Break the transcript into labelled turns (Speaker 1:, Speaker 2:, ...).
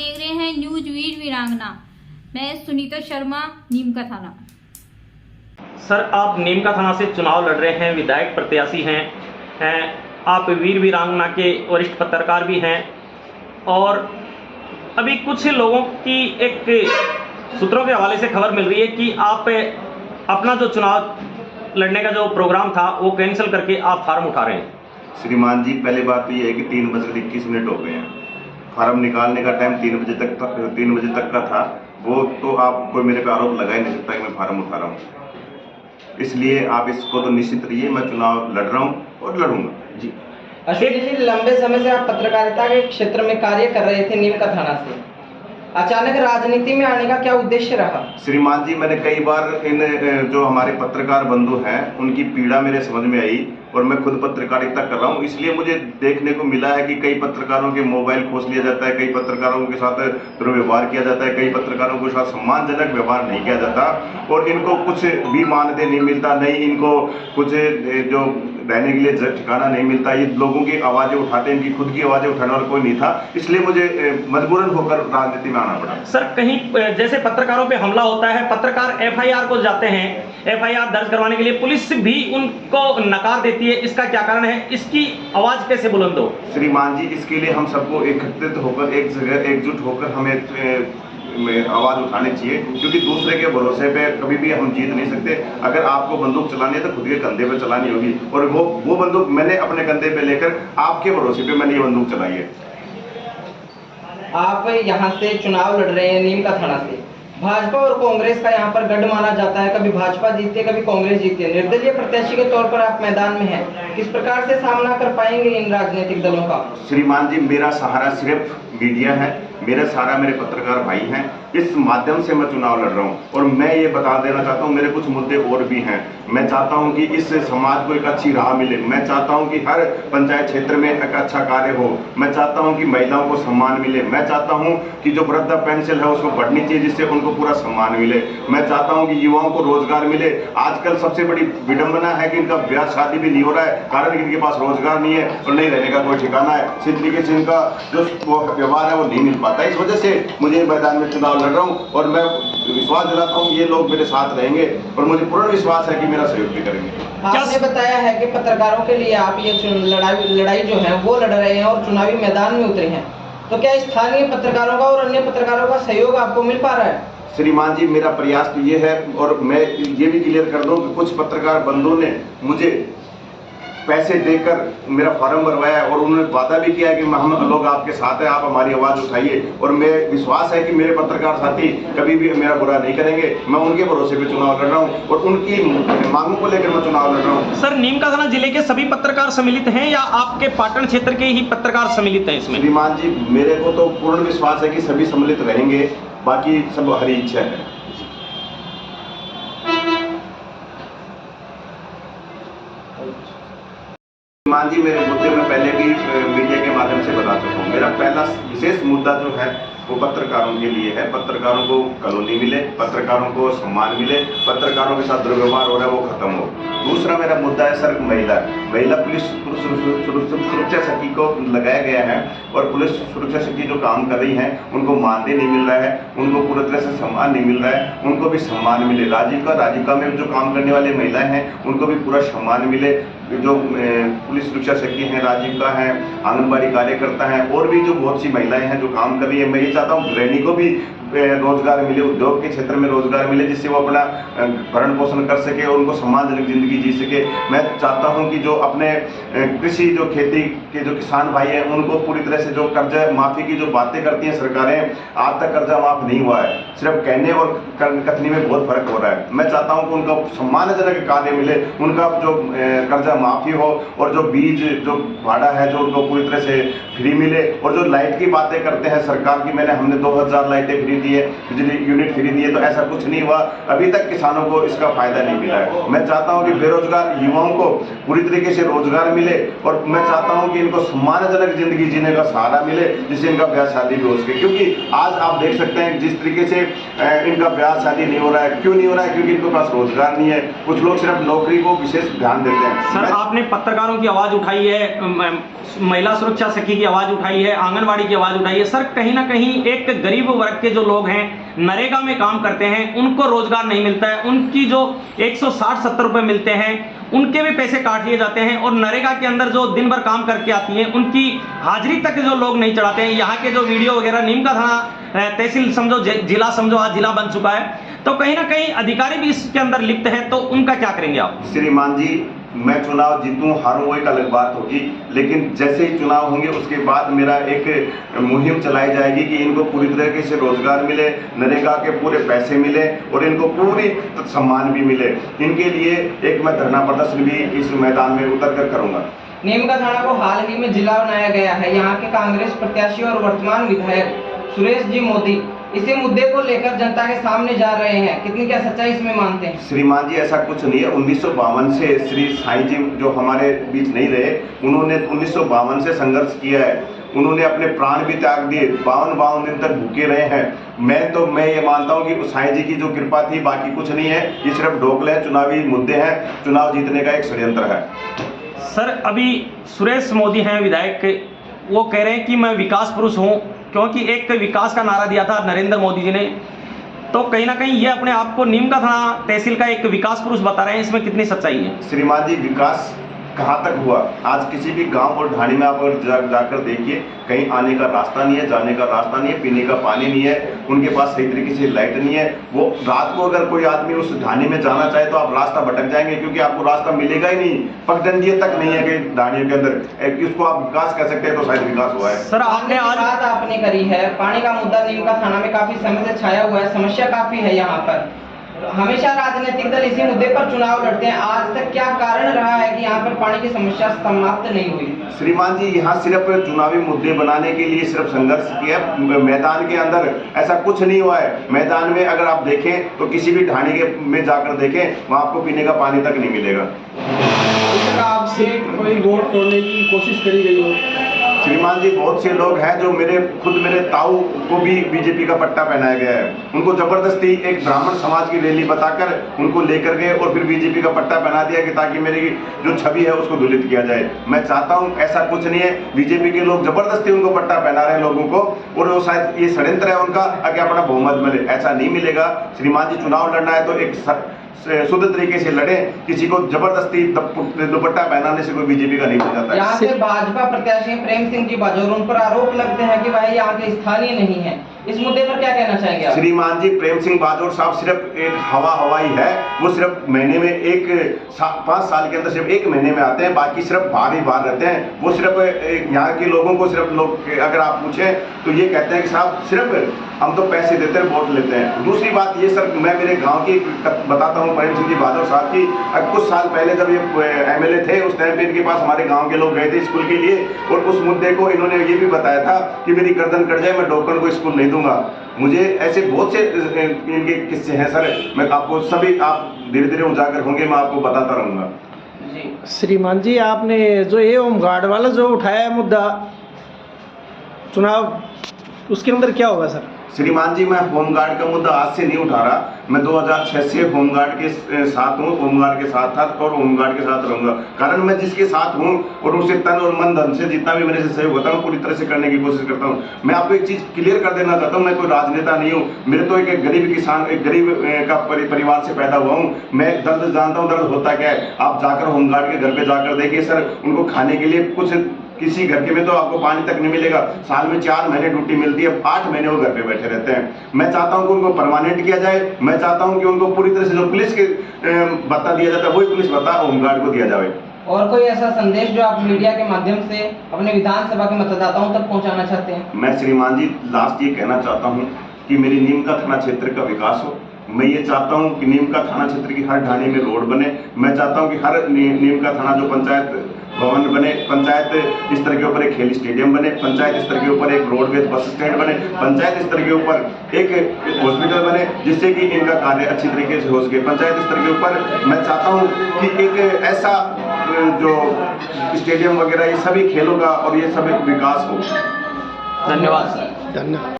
Speaker 1: देख रहे हैं न्यूज वीरांगना। मैं सुनीता शर्मा, नीम का थाना।
Speaker 2: सर, आप नीम का थाना से चुनाव लड़ रहे हैं, विधायक प्रत्याशी हैं, आप वीरांगना के वरिष्ठ पत्रकार भी हैं और अभी कुछ लोगों की एक सूत्रों के हवाले से खबर मिल रही है कि आप अपना जो चुनाव लड़ने का जो प्रोग्राम था वो कैंसिल करके आप फार्म उठा रहे हैं।
Speaker 3: श्रीमान जी, पहले बात तो ये है कि 3:21 हो गए हैं। फार्म निकालने का टाइम 3 बजे तक का था। वो तो आप कोई मेरे पे आरोप लगा ही नहीं सकता कि मैं फार्म उठा रहा हूँ। इसलिए आप इसको तो निश्चित रहिए, मैं चुनाव लड़ रहा हूँ और लड़ूंगा जी।
Speaker 4: अशोक जी, लंबे समय से आप पत्रकारिता के क्षेत्र में कार्य कर रहे थे नीम का थाना से, अचानक राजनीति में आने का क्या उद्देश्य रहा?
Speaker 3: श्रीमान जी, मैंने कई बार इन जो हमारे पत्रकार बंधु हैं उनकी पीड़ा मेरे समझ में आई और मैं खुद पत्रकारिता कर रहा हूं, इसलिए मुझे देखने को मिला है कि कई पत्रकारों के मोबाइल खोस लिया जाता है, कई पत्रकारों के साथ दुर्व्यवहार किया जाता है, कई पत्रकारों के साथ सम्मानजनक व्यवहार नहीं किया जाता और इनको कुछ भी मानदेय नहीं मिलता, नहीं इनको कुछ जो रहने के लिए ठिकाना नहीं मिलता। ये लोगों की आवाजें उठाते हैं, इनकी खुद की आवाजें उठाने वाला कोई नहीं था, इसलिए मुझे मजबूरन होकर राजनीति में आना पड़ा।
Speaker 2: सर, कहीं जैसे पत्रकारों पे हमला होता है, पत्रकार एफआईआर को जाते हैं, एफआईआर दर्ज करवाने के लिए पुलिस भी उनको नकार देती है, इसका क्या कारण है? इसकी आवाज कैसे बुलंद हो?
Speaker 3: श्रीमान जी, इसके लिए हम सबको एकत्रित होकर एक जगह एकजुट होकर हमें आवाज उठानी चाहिए, क्योंकि दूसरे के भरोसे पे कभी भी हम जीत नहीं सकते। अगर आपको बंदूक चलानी है तो खुद के कंधे पे चलानी होगी और वो बंदूक मैंने अपने कंधे पे लेकर आपके भरोसे पे मैंने ये बंदूक चलाई है।
Speaker 4: आप यहाँ से चुनाव लड़ रहे हैं नीम का थाना से, भाजपा और कांग्रेस का यहाँ पर गढ़ माना जाता है, कभी भाजपा जीतती है कभी कांग्रेस जीतती है। निर्दलीय प्रत्याशी के तौर पर आप मैदान में हैं, किस प्रकार से सामना कर पाएंगे इन राजनीतिक दलों का?
Speaker 3: श्रीमान जी, मेरा सहारा सिर्फ मीडिया है, मेरा सहारा मेरे पत्रकार भाई हैं, इस माध्यम से मैं चुनाव लड़ रहा हूं और मैं ये बता देना चाहता हूं मेरे कुछ मुद्दे और भी हैं। मैं चाहता हूं कि इस समाज को एक अच्छी राह मिले, मैं चाहता हूं कि हर पंचायत क्षेत्र में एक अच्छा कार्य हो, मैं चाहता हूं कि महिलाओं को सम्मान मिले, मैं चाहता हूं कि जो वृद्धा पेंशन है उसको बढ़नी चाहिए जिससे उनको पूरा सम्मान मिले, मैं चाहता हूं कि युवाओं को रोजगार मिले। आजकल सबसे बड़ी विडंबना है कि इनका ब्याह शादी भी नहीं हो रहा है, कारण कि इनके पास रोजगार नहीं है और नहीं रहने का कोई ठिकाना है, इस तरीके से इनका जो व्यवहार है वो नहीं मिल पाता। इस वजह से मुझे मैदान में चुनाव लड़ रहा हूं और मैं विश्वास दिलाता हूं ये लोग मेरे साथ रहेंगे और मुझे पूर्ण विश्वास है कि मेरा सहयोग भी करेंगे।
Speaker 4: आपने बताया है कि पत्रकारों के लिए आप ये लड़ाई जो है वो लड़ रहे हैं और चुनावी मैदान में उतरे हैं, तो क्या स्थानीय पत्रकारों का और अन्य पत्रकारों का सहयोग आपको मिल पा रहा है?
Speaker 3: श्रीमान जी, मेरा प्रयास तो ये है और मैं ये भी क्लियर कर दूं कि कुछ पत्रकार बंधुओं ने मुझे पैसे देकर मेरा फॉर्म भरवाया और उन्होंने वादा भी किया कि हम लोग आपके साथ हैं, आप हमारी आवाज उठाइए और मैं विश्वास है कि मेरे पत्रकार साथी कभी भी मेरा बुरा नहीं करेंगे। मैं उनके भरोसे पे चुनाव लड़ रहा हूं और उनकी मांगों को लेकर मैं चुनाव लड़ रहा हूं।
Speaker 2: सर, नीम का थाना जिले के सभी पत्रकार सम्मिलित हैं या आपके पाटन क्षेत्र के ही पत्रकार सम्मिलित हैं इसमें?
Speaker 3: श्रीमान जी, मेरे को तो पूर्ण विश्वास है कि सभी सम्मिलित रहेंगे, बाकी सब हरी इच्छा है। मान जी, मेरे मुद्दे में पहले भी मीडिया के माध्यम से बता चुका हूँ। मेरा पहला विशेष मुद्दा जो है वो पत्रकारों के लिए है, पत्रकारों को कॉलोनी मिले, पत्रकारों को सम्मान मिले, पत्रकारों के साथ दुर्व्यवहार हो रहा है वो खत्म हो। दूसरा मेरा मुद्दा है सर महिला पुलिस सुरक्षा सखी को लगाया गया है और पुलिस सुरक्षा सखी जो काम कर रही है उनको मानदेय नहीं मिल रहा है, उनको पूरी तरह से सम्मान नहीं मिल रहा है, उनको भी सम्मान मिले। राजीविका में जो काम करने वाली महिलाएं हैं उनको भी पूरा सम्मान मिले। जो पुलिस सुरक्षा सखी हैं, राजीविका हैं, आंगनबाड़ी कार्यकर्ता हैं और भी जो बहुत सी महिलाएं हैं जो काम कर रही है, मैं ये चाहता हूँ गृहिणी को भी रोजगार मिले, उद्योग के क्षेत्र में रोजगार मिले जिससे वो अपना भरण पोषण कर सके और उनको सम्मानजनक जिंदगी जी सके। मैं चाहता हूं कि जो अपने कृषि जो खेती के जो किसान भाई हैं उनको पूरी तरह से जो कर्जा माफी की जो बातें करती हैं सरकारें, आज तक कर्जा माफ नहीं हुआ है, सिर्फ कहने और कथनी में बहुत फर्क हो रहा है। मैं चाहता हूं कि उनको सम्मानजनक कार्य मिले, उनका जो कर्जा माफी हो और जो बीज जो भाड़ा है जो उनको पूरी तरह से फ्री मिले। और जो लाइट की बातें करते हैं सरकार की, हमने 2000 लाइटें फ्री दी है, बिजली यूनिट फ्री दी है, तो ऐसा कुछ नहीं हुआ, अभी तक किसानों को इसका फायदा नहीं मिला है। मैं चाहता हूं कि बेरोजगार युवाओं को पूरी तरीके से रोजगार मिले और मैं चाहता हूं कि इनको सम्मानजनक जिंदगी जीने का सहारा मिले जिससे इनका ब्याह शादी भी हो सके। क्योंकि आज आप देख सकते हैं जिस तरीके से इनका ब्याह शादी नहीं हो रहा है, क्यों नहीं हो रहा है? क्योंकि इनके पास रोजगार नहीं है। कुछ लोग सिर्फ नौकरी को विशेष ध्यान देते हैं। मैं
Speaker 2: सर आपने पत्रकारों की आवाज़ उठाई है, महिला सुरक्षा सखी की आवाज़ उठाई है, आंगनवाड़ी की आवाज़ उठाई है। सर कहीं ना कहीं एक गरीब वर्ग के जो लोग हैं, नरेगा में काम करते हैं, उनको रोजगार नहीं मिलता है। उनकी जो 160-70 रुपये मिलते हैं, उनके भी पैसे काट लिए जाते हैं। और नरेगा के अंदर जो दिन भर काम करके आती हैं, उनकी हाजिरी तक जो लोग नहीं चढ़ाते हैं। यहाँ के जो वीडियो वगैरह, नीम का थाना तहसील समझो, जिला समझो, आज जिला बन चुका है, तो कहीं ना कहीं अधिकारी भी इसके अंदर लिप्त हैं, तो उनका क्या करेंगे आप?
Speaker 3: श्रीमान जी, मैं चुनाव जीतूं हारूं वो एक अलग बात होगी, लेकिन जैसे ही चुनाव होंगे उसके बाद मेरा एक मुहिम चलाई जाएगी कि इनको पूरी तरीके से रोजगार मिले, नरेगा के पूरे पैसे मिले और इनको पूरी सम्मान भी मिले। इनके लिए एक मैं धरना प्रदर्शन भी इस मैदान में उतर कर करूंगा।
Speaker 4: नीम का थाना को हाल ही में जिला बनाया गया है। यहाँ के कांग्रेस प्रत्याशी और वर्तमान विधायक सुरेश जी मोदी इसी मुद्दे को लेकर जनता के सामने जा रहे हैं, कितनी क्या सच्चाई इसमें मानते हैं?
Speaker 3: श्रीमान जी, ऐसा कुछ नहीं है। 1952 से श्री साईं जी जो हमारे बीच नहीं रहे, उन्होंने 1952 से संघर्ष किया है। उन्होंने अपने प्राण भी त्याग दिए, 52 दिन तक भूखे रहे हैं। मैं ये मानता हूँ कि साईं जी की जो कृपा थी, बाकी कुछ नहीं है। ये सिर्फ ढोकले हैं, चुनावी मुद्दे हैं, चुनाव जीतने का एक षड्यंत्र है।
Speaker 2: सर अभी सुरेश मोदी हैं विधायक, वो कह रहे हैं कि मैं विकास पुरुष हूँ, क्योंकि एक विकास का नारा दिया था नरेंद्र मोदी जी ने। तो कहीं ना कहीं ये अपने आप को नीम का थाना तहसील का एक विकास पुरुष बता रहे हैं, इसमें कितनी सच्चाई है?
Speaker 3: श्रीमान जी, विकास कहाँ तक हुआ? आज किसी भी गांव और ढाणी में आप जाकर देखिए, कहीं आने का रास्ता नहीं है, जाने का रास्ता नहीं है, पीने का पानी नहीं है, उनके पास सही तरीके से लाइट नहीं है। वो रात को अगर कोई आदमी उस ढाणी में जाना चाहे तो आप रास्ता भटक जाएंगे, क्योंकि आपको रास्ता मिलेगा ही नहीं। पगडंडिया तक नहीं है कि ढाणियों के अंदर उसको आप विकास कह सकते हैं, तो शायद विकास हुआ है।
Speaker 2: सर आपने आज
Speaker 4: बात आपने करी है, पानी का मुद्दा नीम का थाना में काफी समय से छाया हुआ है, समस्या काफी है यहाँ पर। हमेशा राजनीतिक दल इसी मुद्दे पर चुनाव लड़ते हैं, आज तक क्या कारण रहा है कि यहाँ पर पानी की समस्या समाप्त नहीं हुई? श्रीमान
Speaker 3: जी, यहाँ सिर्फ चुनावी मुद्दे बनाने के लिए सिर्फ संघर्ष किया, मैदान के अंदर ऐसा कुछ नहीं हुआ है। मैदान में अगर आप देखें तो किसी भी ढाणी के में जाकर देखें, वहाँ आपको पीने का पानी तक नहीं मिलेगा।
Speaker 5: आपसे कोई वोट तोड़ने की कोशिश करी गई हो?
Speaker 3: श्रीमान जी, बहुत से लोग हैं जो खुद मेरे ताऊ को भी बीजेपी का पट्टा पहनाया गया है। उनको जबरदस्ती एक ब्राह्मण समाज की रैली बताकर उनको लेकर गए और फिर बीजेपी का पट्टा पहना दिया कि ताकि मेरी जो छवि है उसको धूलित किया जाए। मैं चाहता हूं ऐसा कुछ नहीं है। बीजेपी के लोग जबरदस्ती उनको पट्टा पहना रहे हैं लोगों को, और वो शायद ये षड्यंत्र है उनका कि अपना बहुमत मिले। ऐसा नहीं मिलेगा। श्रीमान जी, चुनाव लड़ना है तो एक शुद्ध तरीके से लड़े, किसी को जबरदस्ती दुपट्टा पहनाने से कोई बीजेपी का नहीं बन जाता है।
Speaker 4: यहाँ से भाजपा प्रत्याशी प्रेम सिंह जी बाजोर, उन पर आरोप लगते हैं कि वह यहाँ के स्थानीय नहीं है, इस मुद्दे पर क्या कहना चाहेंगे आप?
Speaker 3: श्रीमान जी, प्रेम सिंह बाजोर साहब सिर्फ एक हवाई है। वो सिर्फ महीने में 5 साल के अंदर सिर्फ 1 महीने में आते हैं, बाकी सिर्फ बाहर ही बाहर रहते हैं। वो सिर्फ यहाँ के लोगों को सिर्फ लोग अगर आप पूछें तो ये कहते हैं कि साहब सिर्फ हम तो पैसे देते हैं, वोट लेते हैं। दूसरी बात ये सर, मैं मेरे गांव की बताता हूँ, प्रेम सिंह जी बाजोर साहब की। कुछ साल पहले जब ये एमएलए थे, उस टाइम पे इनके पास हमारे गांव के लोग गए थे स्कूल के लिए, और उस मुद्दे को इन्होंने ये भी बताया था कि मेरी गर्दन कट जाए, मैं डॉक्टर को स्कूल नहीं दूंगा। मुझे ऐसे बहुत से इनके किस्से हैं सर, मैं आपको सभी आप धीरे धीरे उजागर होंगे, मैं आपको बताता रहूँगा।
Speaker 5: श्रीमान जी, आपने जो ये होमगार्ड वाला जो उठाया है मुद्दा चुनाव, उसके अंदर क्या होगा सर?
Speaker 3: श्रीमान जी, मैं होमगार्ड का मुद्दा आज से नहीं उठा रहा। मैं 2006 से होमगार्ड के साथ हूँ, होमगार्ड के साथ था और होमगार्ड के साथ रहूंगा। कारण मैं जिसके साथ हूँ और उसे तन और मन धन से जितना भी मेरे से सहयोग होता है, पूरी तरह से करने की कोशिश करता हूँ। मैं आपको एक चीज क्लियर कर देना चाहता हूँ, मैं कोई राजनेता नहीं हूँ। मेरे तो एक गरीब किसान, एक गरीब का परिवार से पैदा हुआ हूँ। मैं दर्द जानता हूँ, दर्द होता क्या है। आप जाकर होमगार्ड के घर पे जाकर देखिए सर, उनको खाने के लिए कुछ, किसी घर के में तो आपको पानी तक नहीं मिलेगा। साल में 4 महीने ड्यूटी मिलती है, 8 महीने वो घर पे बैठे रहते हैं। मैं चाहता हूं कि उनको परमानेंट किया जाए। मैं चाहता हूं कि उनको पूरी तरह से जो पुलिस के भत्ता दिया जाता है, वही पुलिस भत्ता होमगार्ड को दिया जाए।
Speaker 4: और कोई ऐसा संदेश जो आप मीडिया के माध्यम से अपने विधानसभा के मतदाताओं तक पहुंचाना चाहते हैं?
Speaker 3: मैं श्रीमान जी लास्ट ये कहना चाहता हूँ कि मेरी नीम का थाना क्षेत्र का विकास हो। मैं ये चाहता हूँ कि नीम का थाना क्षेत्र की हर ढाणी में रोड बने। मैं चाहता हूँ कि हर नीम का थाना जो पंचायत भवन बने, पंचायत स्तर के ऊपर एक खेल स्टेडियम बने, पंचायत स्तर के ऊपर एक रोडवेज बस स्टैंड बने, पंचायत स्तर के ऊपर एक हॉस्पिटल बने, जिससे कि इनका कार्य अच्छी तरीके से हो सके। पंचायत स्तर के ऊपर मैं चाहता हूँ कि एक ऐसा जो स्टेडियम वगैरह ये सभी खेलों का और ये सभी विकास हो।
Speaker 2: धन्यवाद सर।
Speaker 5: धन्यवाद।